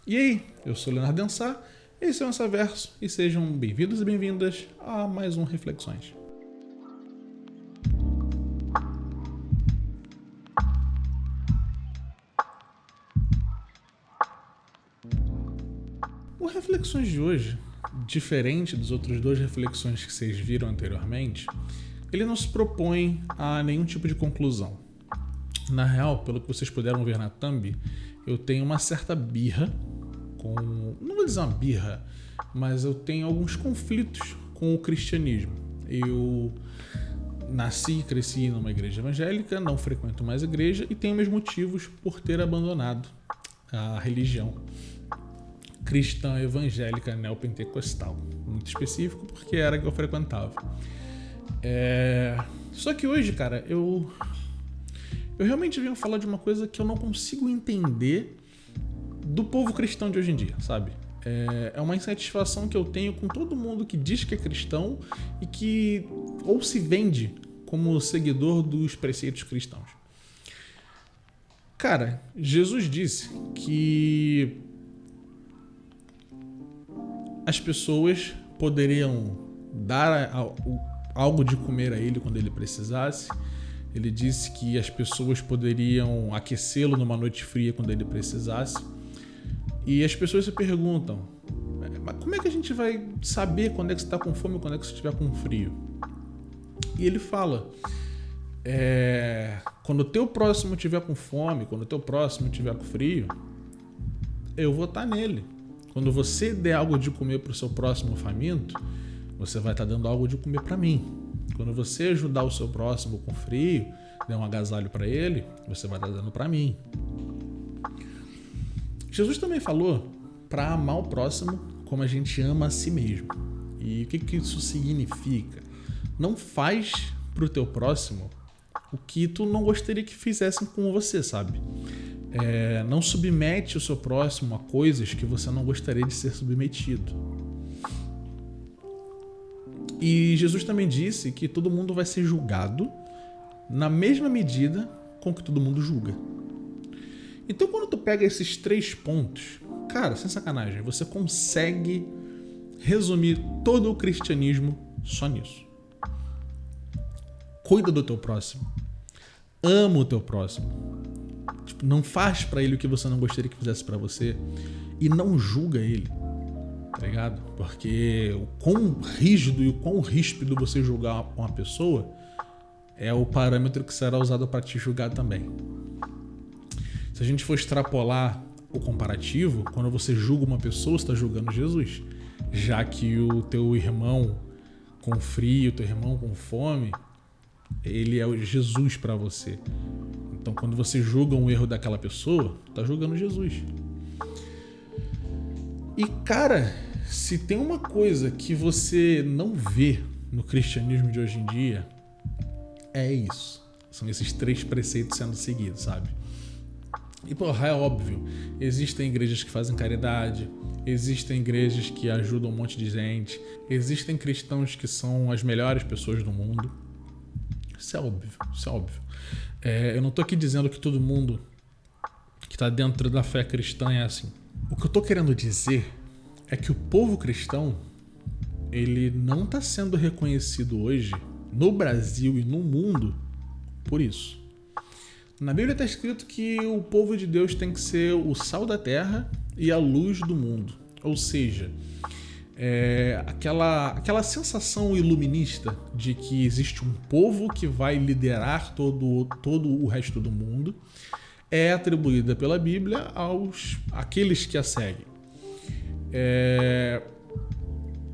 E aí, eu sou Leonardo Ansar, esse é o Nossa Verso e sejam bem-vindos e bem-vindas a mais um Reflexões. O Reflexões de hoje, diferente dos outros dois reflexões que vocês viram anteriormente, ele não se propõe a nenhum tipo de conclusão. Na real, pelo que vocês puderam ver na thumb, eu tenho uma certa birra com... Não vou dizer uma birra, mas eu tenho alguns conflitos com o cristianismo. Eu nasci e cresci numa igreja evangélica, não frequento mais igreja e tenho meus motivos por ter abandonado a religião cristã evangélica neopentecostal. Muito específico, porque era a que eu frequentava. Só que hoje, cara, eu realmente venho falar de uma coisa que eu não consigo entender do povo cristão de hoje em dia, sabe? É uma insatisfação que eu tenho com todo mundo que diz que é cristão e que ou se vende como seguidor dos preceitos cristãos. Cara, Jesus disse que as pessoas poderiam dar algo de comer a ele quando ele precisasse. Ele disse que as pessoas poderiam aquecê-lo numa noite fria quando ele precisasse. E as pessoas se perguntam, mas como é que a gente vai saber quando é que você está com fome e quando é que você estiver com frio? E ele fala, quando o teu próximo estiver com fome, quando o teu próximo estiver com frio, eu vou estar nele. Quando você der algo de comer para o seu próximo faminto, você vai estar dando algo de comer para mim. Quando você ajudar o seu próximo com frio, der um agasalho para ele, você vai estar dando para mim. Jesus também falou para amar o próximo como a gente ama a si mesmo. E o que isso significa? Não faz pro teu próximo o que tu não gostaria que fizessem com você, sabe? Não submete o seu próximo a coisas que você não gostaria de ser submetido. E Jesus também disse que todo mundo vai ser julgado na mesma medida com que todo mundo julga. Então, quando tu pega esses 3 pontos, cara, sem sacanagem, você consegue resumir todo o cristianismo só nisso. Cuida do teu próximo. Ama o teu próximo. Não faz pra ele o que você não gostaria que fizesse pra você. E não julga ele. Tá ligado? Porque o quão rígido e o quão ríspido você julgar uma pessoa é o parâmetro que será usado pra te julgar também. Se a gente for extrapolar o comparativo, quando você julga uma pessoa, você está julgando Jesus. Já que o teu irmão com frio, o teu irmão com fome, ele é o Jesus para você. Então, quando você julga um erro daquela pessoa, está julgando Jesus. E, cara, se tem uma coisa que você não vê no cristianismo de hoje em dia, é isso. São esses 3 preceitos sendo seguidos, sabe? E, porra, é óbvio, existem igrejas que fazem caridade, existem igrejas que ajudam um monte de gente, existem cristãos que são as melhores pessoas do mundo. Isso é óbvio, isso é óbvio. Eu não tô aqui dizendo que todo mundo que tá dentro da fé cristã é assim. O que eu tô querendo dizer é que o povo cristão, ele não tá sendo reconhecido hoje, no Brasil e no mundo, por isso. Na Bíblia está escrito que o povo de Deus tem que ser o sal da terra e a luz do mundo. Ou seja, aquela sensação iluminista de que existe um povo que vai liderar todo o resto do mundo é atribuída pela Bíblia àqueles que a seguem.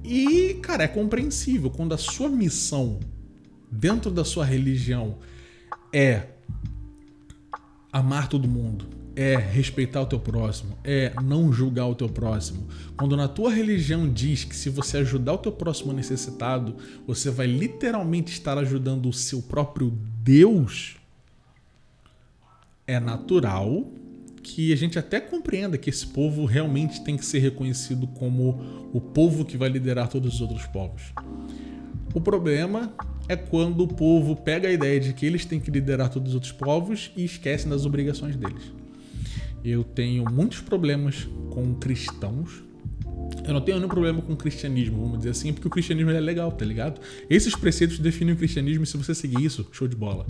E, cara, é compreensível quando a sua missão dentro da sua religião é amar todo mundo, é respeitar o teu próximo, é não julgar o teu próximo. Quando na tua religião diz que se você ajudar o teu próximo necessitado, você vai literalmente estar ajudando o seu próprio Deus, é natural que a gente até compreenda que esse povo realmente tem que ser reconhecido como o povo que vai liderar todos os outros povos. O problema é quando o povo pega a ideia de que eles têm que liderar todos os outros povos e esquecem das obrigações deles. Eu tenho muitos problemas com cristãos. Eu não tenho nenhum problema com o cristianismo, vamos dizer assim, porque o cristianismo é legal, tá ligado? Esses preceitos definem o cristianismo e se você seguir isso, show de bola.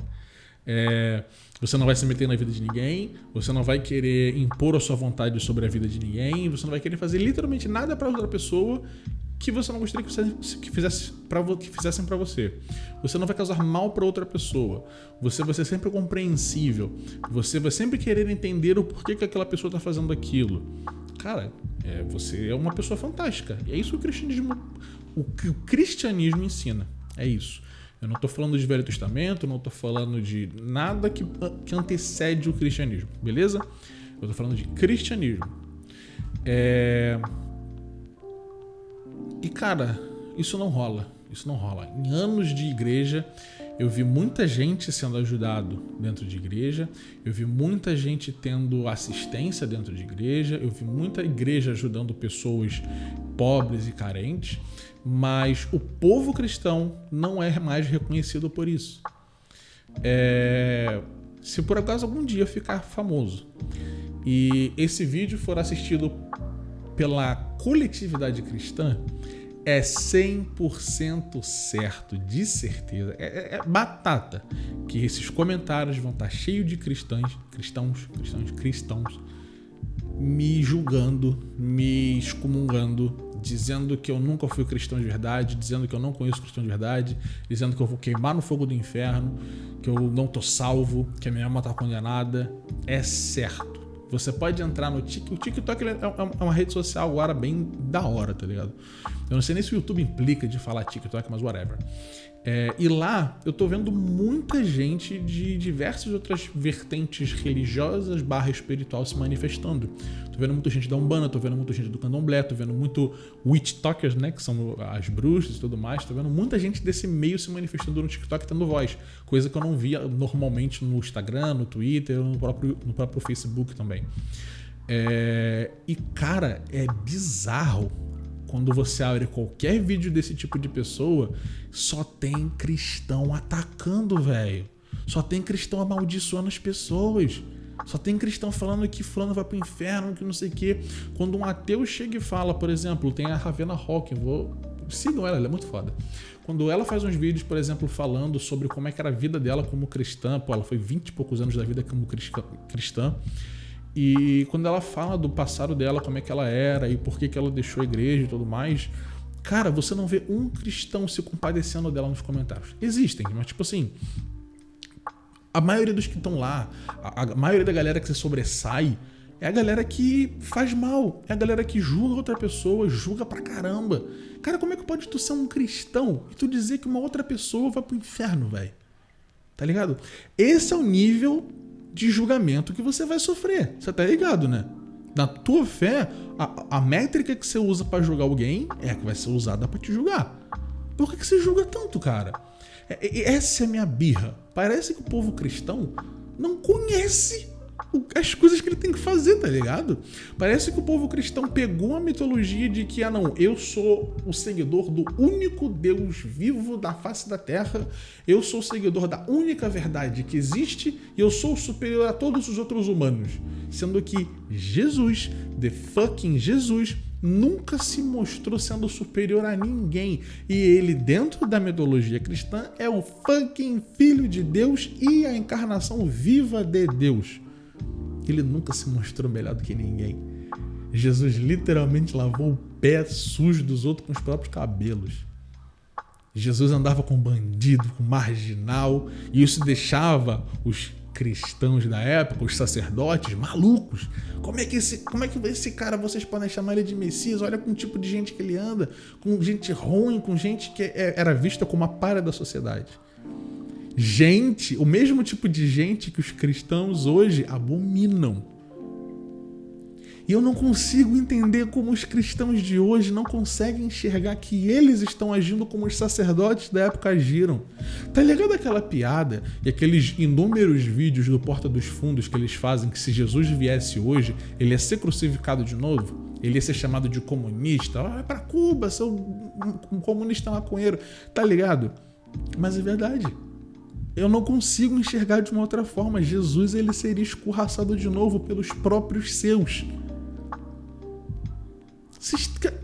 Você não vai se meter na vida de ninguém, você não vai querer impor a sua vontade sobre a vida de ninguém, você não vai querer fazer literalmente nada para outra pessoa que você não gostaria que fizessem para você. Você não vai causar mal para outra pessoa. Você vai ser sempre compreensível. Você vai sempre querer entender o porquê que aquela pessoa está fazendo aquilo. Cara, você é uma pessoa fantástica. E é isso que o cristianismo ensina. É isso. Eu não estou falando de Velho Testamento, não estou falando de nada que antecede o cristianismo, beleza? Eu estou falando de cristianismo. E cara, isso não rola. Isso não rola. Em anos de igreja, eu vi muita gente sendo ajudado dentro de igreja, eu vi muita gente tendo assistência dentro de igreja, eu vi muita igreja ajudando pessoas pobres e carentes, mas o povo cristão não é mais reconhecido por isso. Se por acaso algum dia ficar famoso e esse vídeo for assistido pela coletividade cristã, é 100% certo, de certeza, é batata, que esses comentários vão estar cheios de cristãos me julgando, me excomungando, dizendo que eu nunca fui cristão de verdade, dizendo que eu não conheço cristão de verdade, dizendo que eu vou queimar no fogo do inferno, que eu não tô salvo, que a minha alma tá condenada. É certo. Você pode entrar no TikTok. O TikTok é uma rede social agora bem da hora, tá ligado? Eu não sei nem se o YouTube implica de falar TikTok, mas whatever. E lá eu tô vendo muita gente de diversas outras vertentes religiosas / espiritual se manifestando. Tô vendo muita gente da Umbanda, tô vendo muita gente do Candomblé, tô vendo muito Witch Talkers, né, que são as bruxas e tudo mais. Tô vendo muita gente desse meio se manifestando no TikTok tendo voz, coisa que eu não via normalmente no Instagram, no Twitter, no próprio Facebook também. E cara, é bizarro. Quando você abre qualquer vídeo desse tipo de pessoa, só tem cristão atacando, velho. Só tem cristão amaldiçoando as pessoas. Só tem cristão falando que fulano vai pro inferno, que não sei o quê. Quando um ateu chega e fala, por exemplo, tem a Ravenna Hawking, sigam ela é muito foda. Quando ela faz uns vídeos, por exemplo, falando sobre como é que era a vida dela como cristã, ela foi 20 e poucos anos da vida como cristã. E quando ela fala do passado dela, como é que ela era e por que ela deixou a igreja e tudo mais, cara, você não vê um cristão se compadecendo dela nos comentários. Existem, mas tipo assim, a maioria dos que estão lá, a maioria da galera que se sobressai, é a galera que faz mal, é a galera que julga outra pessoa, julga pra caramba. Cara, como é que pode tu ser um cristão e tu dizer que uma outra pessoa vai pro inferno, velho? Tá ligado? Esse é o nível de julgamento que você vai sofrer. Você tá ligado, né? Na tua fé, a métrica que você usa pra julgar alguém é a que vai ser usada pra te julgar. Por que você julga tanto, cara? Essa é a minha birra. Parece que o povo cristão não conhece as coisas que ele tem que fazer, tá ligado? Parece que o povo cristão pegou a mitologia de que, eu sou o seguidor do único Deus vivo da face da terra, eu sou o seguidor da única verdade que existe e eu sou superior a todos os outros humanos. Sendo que Jesus, the fucking Jesus, nunca se mostrou sendo superior a ninguém. E ele, dentro da mitologia cristã, é o fucking Filho de Deus e a encarnação viva de Deus. Ele nunca se mostrou melhor do que ninguém. Jesus literalmente lavou o pé sujo dos outros com os próprios cabelos. Jesus andava com bandido, com marginal, e isso deixava os cristãos da época, os sacerdotes, malucos. Como é que esse cara, vocês podem chamar ele de Messias? Olha com o tipo de gente que ele anda, com gente ruim, com gente que era vista como a palha da sociedade. Gente, o mesmo tipo de gente que os cristãos hoje abominam. E eu não consigo entender como os cristãos de hoje não conseguem enxergar que eles estão agindo como os sacerdotes da época agiram. Tá ligado aquela piada e aqueles inúmeros vídeos do Porta dos Fundos que eles fazem que se Jesus viesse hoje, ele ia ser crucificado de novo? Ele ia ser chamado de comunista? Vai pra Cuba, seu um comunista maconheiro. Tá ligado? Mas é verdade. Eu não consigo enxergar de uma outra forma. Jesus, ele seria escorraçado de novo pelos próprios seus.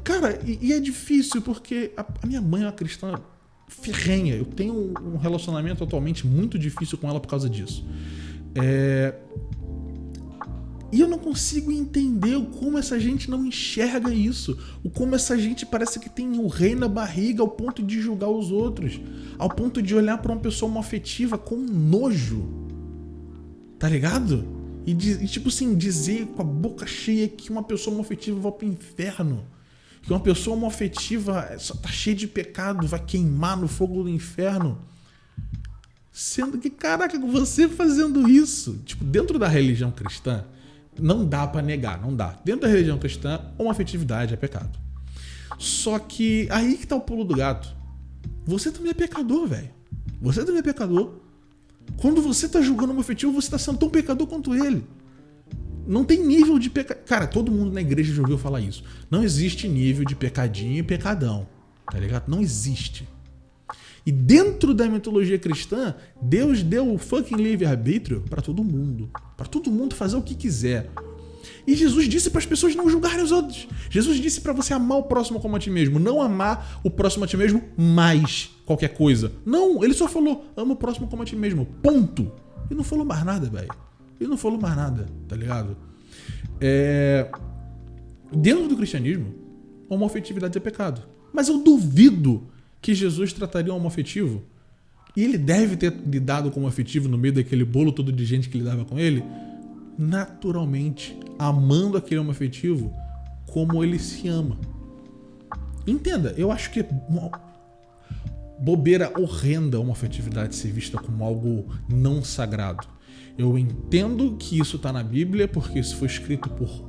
Cara, e é difícil porque a minha mãe é uma cristã ferrenha. Eu tenho um relacionamento atualmente muito difícil com ela por causa disso. E eu não consigo entender como essa gente não enxerga isso. Como essa gente parece que tem o rei na barriga ao ponto de julgar os outros. Ao ponto de olhar pra uma pessoa homoafetiva com nojo. Tá ligado? E tipo assim, dizer com a boca cheia que uma pessoa homoafetiva vai pro inferno. Que uma pessoa homoafetiva só tá cheia de pecado, vai queimar no fogo do inferno. Sendo que, caraca, você fazendo isso, tipo, dentro da religião cristã, não dá pra negar, não dá. Dentro da religião cristã, homoafetividade é pecado. Só que aí que tá o pulo do gato. Você também é pecador, velho. Você também é pecador. Quando você tá julgando homoafetivo, você tá sendo tão pecador quanto ele. Não tem nível de pecado. Cara, todo mundo na igreja já ouviu falar isso. Não existe nível de pecadinho e pecadão. Tá ligado? Não existe. E dentro da mitologia cristã, Deus deu o fucking livre-arbítrio pra todo mundo. Pra todo mundo fazer o que quiser. E Jesus disse para as pessoas não julgarem os outros. Jesus disse para você amar o próximo como a ti mesmo. Não amar o próximo a ti mesmo mais qualquer coisa. Não, ele só falou, ama o próximo como a ti mesmo. Ponto. E não falou mais nada, velho. Ele não falou mais nada, tá ligado? Dentro do cristianismo, homoafetividade é pecado. Mas eu duvido que Jesus trataria um homoafetivo, e ele deve ter lidado com um afetivo no meio daquele bolo todo de gente que lidava com ele, naturalmente, amando aquele homoafetivo como ele se ama. Entenda, eu acho que é uma bobeira horrenda a homoafetividade ser vista como algo não sagrado. Eu entendo que isso está na Bíblia, porque isso foi escrito por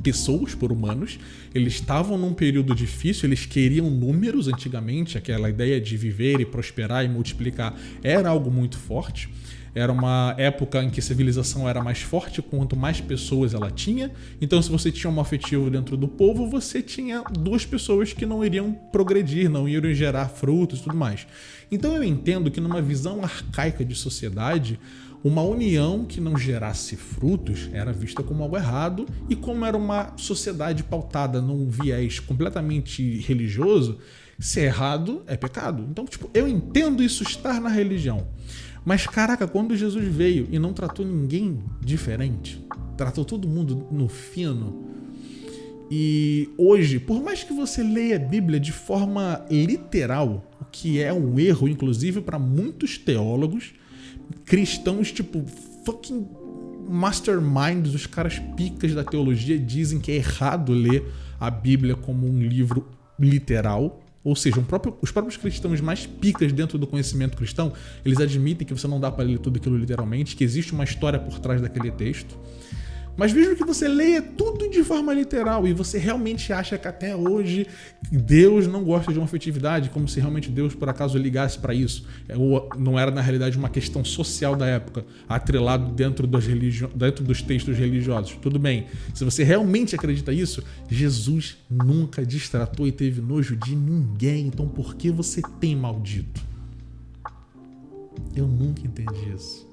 pessoas, por humanos. Eles estavam num período difícil, eles queriam números antigamente, aquela ideia de viver e prosperar e multiplicar era algo muito forte. Era uma época em que a civilização era mais forte quanto mais pessoas ela tinha. Então, se você tinha um afetivo dentro do povo, você tinha duas pessoas que não iriam progredir, não iriam gerar frutos e tudo mais. Então, eu entendo que numa visão arcaica de sociedade, uma união que não gerasse frutos era vista como algo errado, e como era uma sociedade pautada num viés completamente religioso, ser errado é pecado. Então, tipo, eu entendo isso estar na religião. Mas, caraca, quando Jesus veio e não tratou ninguém diferente, tratou todo mundo no fino, e hoje, por mais que você leia a Bíblia de forma literal, o que é um erro, inclusive, para muitos teólogos, cristãos, tipo, fucking masterminds, os caras picas da teologia dizem que é errado ler a Bíblia como um livro literal. Ou seja, os próprios cristãos mais picas dentro do conhecimento cristão, eles admitem que você não dá para ler tudo aquilo literalmente, que existe uma história por trás daquele texto. Mas mesmo que você leia tudo de forma literal e você realmente acha que até hoje Deus não gosta de uma afetividade, como se realmente Deus por acaso ligasse para isso, ou não era na realidade uma questão social da época, atrelado dentro dos textos religiosos. Tudo bem, se você realmente acredita nisso, Jesus nunca destratou e teve nojo de ninguém, então por que você tem, maldito? Eu nunca entendi isso.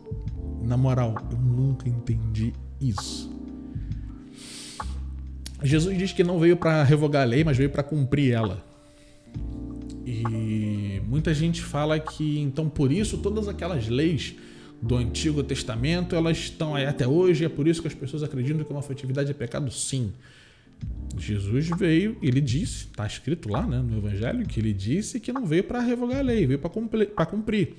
Na moral, eu nunca entendi isso. Jesus diz que não veio para revogar a lei, mas veio para cumprir ela. E muita gente fala que, então, por isso, todas aquelas leis do Antigo Testamento, elas estão aí até hoje, e é por isso que as pessoas acreditam que uma afetividade é pecado? Sim. Jesus veio, ele disse, está escrito lá, né, no Evangelho, que ele disse que não veio para revogar a lei, veio para cumprir.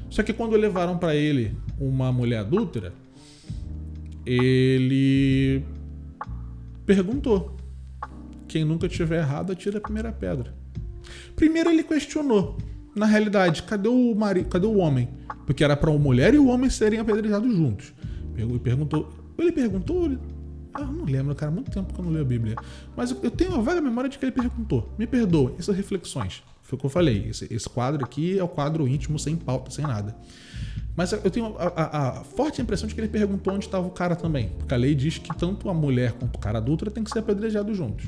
Só que quando levaram para ele uma mulher adúltera, ele perguntou: quem nunca tiver errado, atira a primeira pedra. Primeiro ele questionou, na realidade, cadê o marido, cadê o homem? Porque era para uma mulher e o homem serem apedrejados juntos. Ele perguntou, eu não lembro, cara, há muito tempo que eu não leio a Bíblia. Mas eu tenho uma vaga memória de que ele perguntou. Me perdoa, essas reflexões. Foi o que eu falei, esse quadro aqui é o quadro íntimo, sem pauta, sem nada. Mas eu tenho a forte impressão de que ele perguntou onde estava o cara também. Porque a lei diz que tanto a mulher quanto o cara adulto tem que ser apedrejados juntos.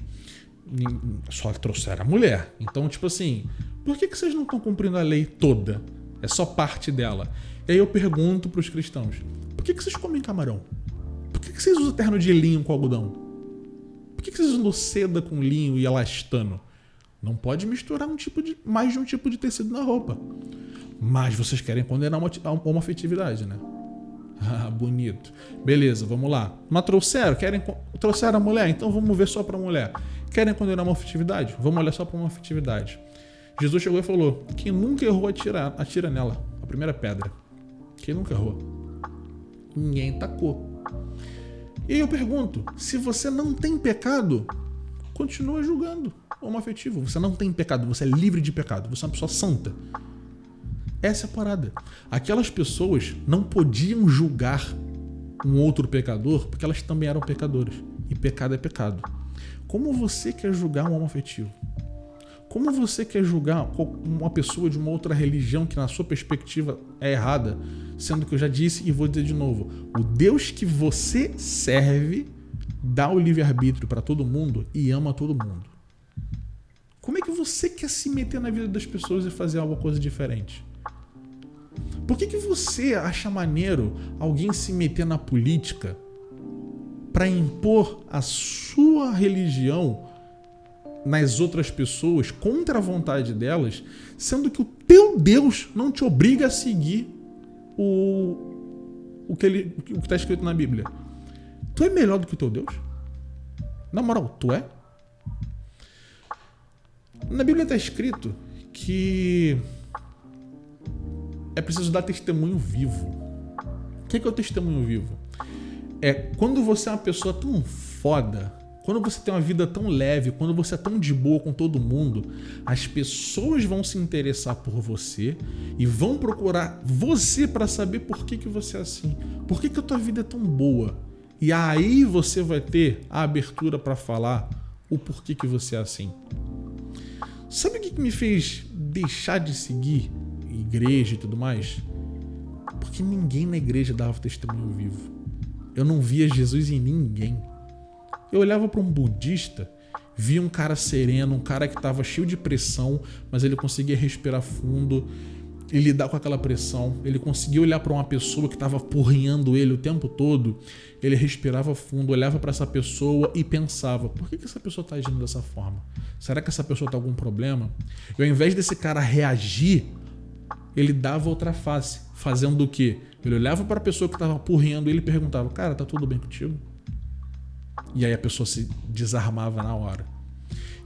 Só trouxeram a mulher. Então, tipo assim, por que vocês não estão cumprindo a lei toda? É só parte dela. E aí eu pergunto para os cristãos, por que vocês comem camarão? Por que vocês usam terno de linho com algodão? Por que vocês usam seda com linho e elastano? Não pode misturar mais de um tipo de tecido na roupa. Mas vocês querem condenar a homoafetividade, né? Ah, bonito. Beleza, vamos lá. Mas trouxeram a mulher? Então vamos ver só pra mulher. Querem condenar a homoafetividade? Vamos olhar só pra homoafetividade. Jesus chegou e falou, quem nunca errou atira nela. A primeira pedra. Quem nunca errou? Ninguém tacou. E aí eu pergunto, se você não tem pecado, continua julgando homoafetivo. Você não tem pecado, você é livre de pecado. Você é uma pessoa santa. Essa é a parada. Aquelas pessoas não podiam julgar um outro pecador porque elas também eram pecadoras. E pecado é pecado. Como você quer julgar um homoafetivo? Como você quer julgar uma pessoa de uma outra religião que na sua perspectiva é errada? Sendo que eu já disse e vou dizer de novo, o Deus que você serve dá o livre-arbítrio para todo mundo e ama todo mundo. Como é que você quer se meter na vida das pessoas e fazer alguma coisa diferente? Por que você acha maneiro alguém se meter na política para impor a sua religião nas outras pessoas contra a vontade delas, sendo que o teu Deus não te obriga a seguir o que está escrito na Bíblia? Tu é melhor do que o teu Deus? Na moral, tu é? Na Bíblia está escrito que é preciso dar testemunho vivo. O que é o testemunho vivo? É quando você é uma pessoa tão foda, quando você tem uma vida tão leve, quando você é tão de boa com todo mundo, as pessoas vão se interessar por você e vão procurar você para saber por que você é assim. Por que a tua vida é tão boa? E aí você vai ter a abertura para falar o porquê que você é assim. Sabe o que me fez deixar de seguir igreja e tudo mais? Porque ninguém na igreja dava testemunho vivo. Eu não via Jesus em ninguém. Eu olhava para um budista, via um cara sereno, um cara que estava cheio de pressão, mas ele conseguia respirar fundo e lidar com aquela pressão. Ele conseguia olhar para uma pessoa que estava apurrinhando ele o tempo todo. Ele respirava fundo, olhava para essa pessoa e pensava, por que essa pessoa está agindo dessa forma? Será que essa pessoa tem algum problema? E ao invés desse cara reagir, ele dava outra face, fazendo o quê? Ele olhava para a pessoa que estava apurrinhando ele e perguntava, cara, tá tudo bem contigo? E aí a pessoa se desarmava na hora.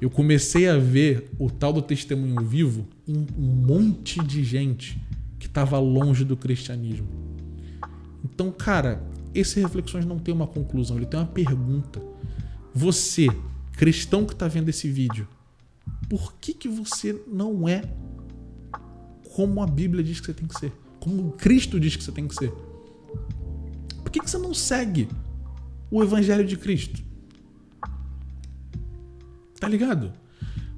Eu comecei a ver o tal do testemunho vivo em um monte de gente que estava longe do cristianismo. Então, cara, esse Reflexões não tem uma conclusão, ele tem uma pergunta. Você, cristão que está vendo esse vídeo, por que você não é como a Bíblia diz que você tem que ser? Como Cristo diz que você tem que ser? Por que você não segue o Evangelho de Cristo? Tá ligado?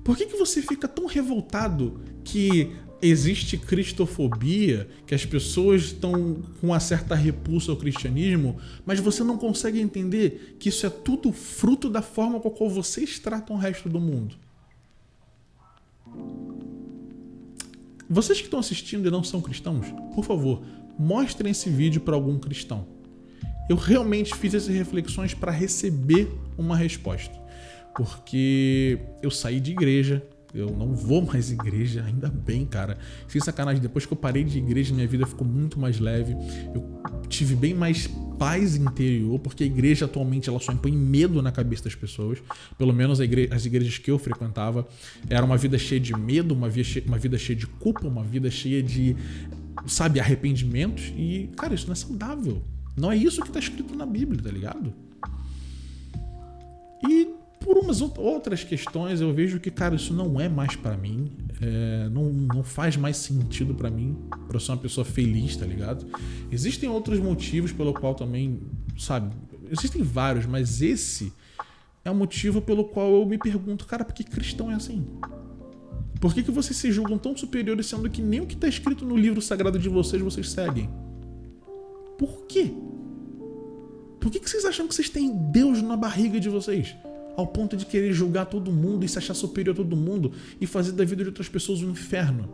Por que você fica tão revoltado que existe cristofobia, que as pessoas estão com uma certa repulsa ao cristianismo, mas você não consegue entender que isso é tudo fruto da forma com a qual vocês tratam o resto do mundo? Vocês que estão assistindo e não são cristãos, por favor, mostrem esse vídeo para algum cristão. Eu realmente fiz essas reflexões para receber uma resposta. Porque eu saí de igreja, eu não vou mais à igreja, ainda bem, cara. Sem sacanagem, depois que eu parei de igreja, minha vida ficou muito mais leve. Eu tive bem mais paz interior, porque a igreja atualmente ela só impõe medo na cabeça das pessoas. Pelo menos as igrejas que eu frequentava. Era uma vida cheia de medo, uma vida cheia de culpa, uma vida cheia de, sabe, arrependimentos. E, cara, isso não é saudável. Não é isso que está escrito na Bíblia, tá ligado? E por umas outras questões eu vejo que, cara, isso não é mais pra mim, não faz mais sentido pra mim, pra eu ser uma pessoa feliz, tá ligado? Existem outros motivos pelo qual também, sabe, existem vários, mas esse é o motivo pelo qual eu me pergunto, cara, por que cristão é assim? Por que vocês se julgam tão superiores, sendo que nem o que tá escrito no livro sagrado de vocês seguem? Por quê? Por que vocês acham que vocês têm Deus na barriga de vocês? Ao ponto de querer julgar todo mundo e se achar superior a todo mundo e fazer da vida de outras pessoas um inferno.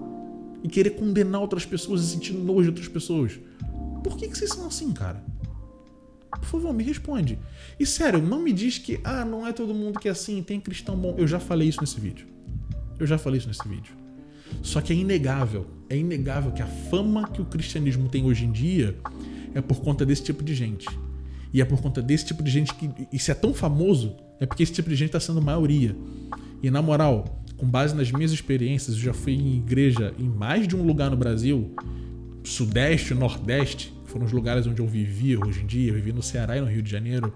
e querer condenar outras pessoas e sentir nojo de outras pessoas. Por que vocês são assim, cara? Por favor, me responde. E sério, não me diz que não é todo mundo que é assim, tem cristão bom. Eu já falei isso nesse vídeo. Só que é inegável que a fama que o cristianismo tem hoje em dia é por conta desse tipo de gente. E é por conta desse tipo de gente que isso é tão famoso, é porque esse tipo de gente está sendo maioria. E na moral, com base nas minhas experiências, eu já fui em igreja em mais de um lugar no Brasil, Sudeste, Nordeste, que foram os lugares onde eu vivia hoje em dia, eu vivi no Ceará e no Rio de Janeiro,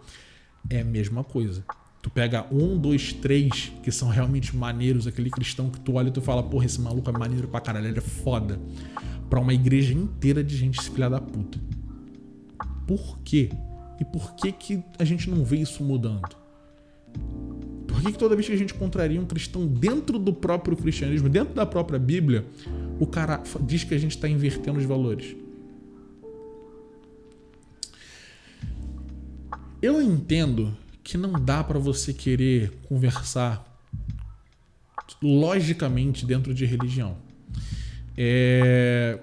é a mesma coisa. Tu pega 1, 2, 3 que são realmente maneiros, aquele cristão que tu olha e tu fala, porra, esse maluco é maneiro pra caralho, ele é foda. Pra uma igreja inteira de gente filha da puta. Por quê? E por que a gente não vê isso mudando? Por que toda vez que a gente contraria um cristão dentro do próprio cristianismo, dentro da própria Bíblia, o cara diz que a gente está invertendo os valores? Eu entendo que não dá para você querer conversar logicamente dentro de religião. É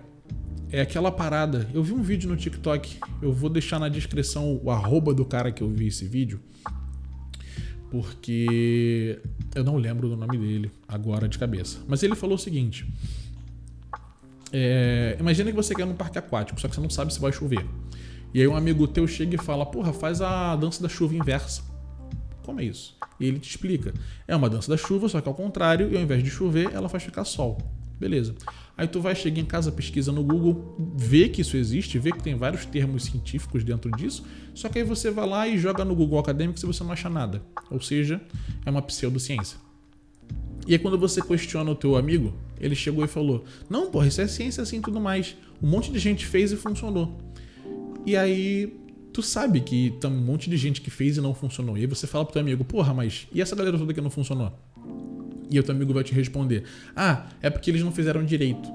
aquela parada. Eu vi um vídeo no TikTok, eu vou deixar na descrição o @ do cara que eu vi esse vídeo, porque eu não lembro do nome dele agora de cabeça. Mas ele falou o seguinte: imagina que você quer ir num parque aquático, só que você não sabe se vai chover. E aí um amigo teu chega e fala, porra, faz a dança da chuva inversa. Como é isso? E ele te explica. É uma dança da chuva, só que ao contrário, e ao invés de chover, ela faz ficar sol. Beleza. Aí tu vai, chega em casa, pesquisa no Google, vê que isso existe, vê que tem vários termos científicos dentro disso, só que aí você vai lá e joga no Google Acadêmico se você não acha nada. Ou seja, é uma pseudociência. E aí quando você questiona o teu amigo, ele chegou e falou, não, porra, isso é ciência assim e tudo mais. Um monte de gente fez e funcionou. E aí tu sabe que tem um monte de gente que fez e não funcionou. E aí você fala pro teu amigo, porra, mas e essa galera toda que não funcionou? E o teu amigo vai te responder, é porque eles não fizeram direito.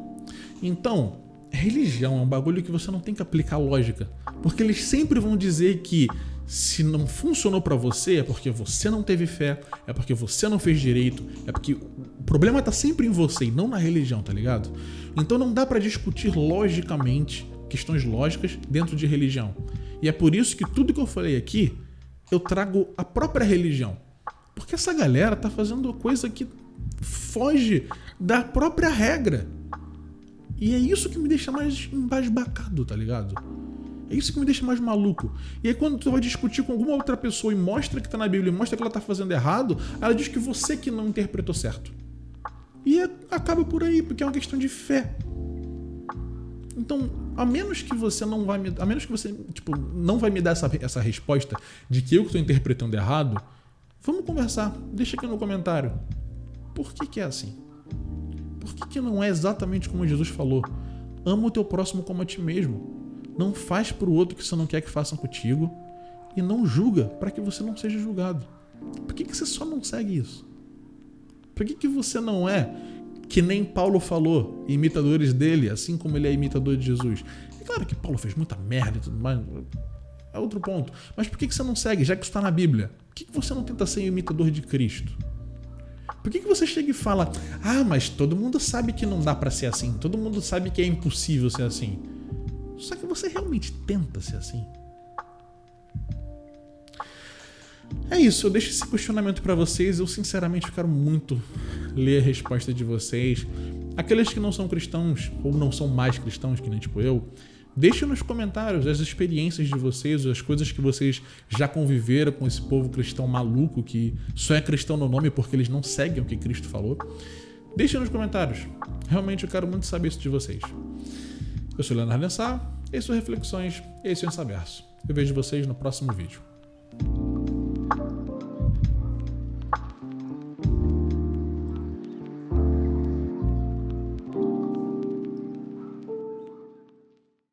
Então, religião é um bagulho que você não tem que aplicar lógica. Porque eles sempre vão dizer que se não funcionou pra você, é porque você não teve fé, é porque você não fez direito, é porque o problema tá sempre em você e não na religião, tá ligado? Então não dá pra discutir logicamente questões lógicas dentro de religião. E é por isso que tudo que eu falei aqui, eu trago a própria religião. Porque essa galera tá fazendo coisa que foge da própria regra. E é isso que me deixa mais embasbacado, tá ligado? É isso que me deixa mais maluco. E aí quando tu vai discutir com alguma outra pessoa e mostra que tá na Bíblia e mostra que ela tá fazendo errado, ela diz que você que não interpretou certo. E acaba por aí, porque é uma questão de fé. Então, a menos que você não vai me dar essa resposta de que eu que tô interpretando errado, vamos conversar. Deixa aqui no comentário. Por que é assim? Por que não é exatamente como Jesus falou? Ama o teu próximo como a ti mesmo. Não faz pro outro que você não quer que façam contigo. E não julga para que você não seja julgado. Por que você só não segue isso? Por que você não é que nem Paulo falou, imitadores dele, assim como ele é imitador de Jesus? É claro que Paulo fez muita merda e tudo mais. É outro ponto. Mas por que você não segue, já que isso está na Bíblia? Por que você não tenta ser imitador de Cristo? Por que você chega e fala, mas todo mundo sabe que não dá pra ser assim, todo mundo sabe que é impossível ser assim. Só que você realmente tenta ser assim? É isso, eu deixo esse questionamento pra vocês, eu sinceramente quero muito ler a resposta de vocês. Aqueles que não são cristãos, ou não são mais cristãos, que nem tipo eu, deixem nos comentários as experiências de vocês, as coisas que vocês já conviveram com esse povo cristão maluco que só é cristão no nome porque eles não seguem o que Cristo falou. Deixem nos comentários. Realmente eu quero muito saber isso de vocês. Eu sou o Leonardo Lensar, esse são Reflexões, esse é o Insaverso. Eu vejo vocês no próximo vídeo.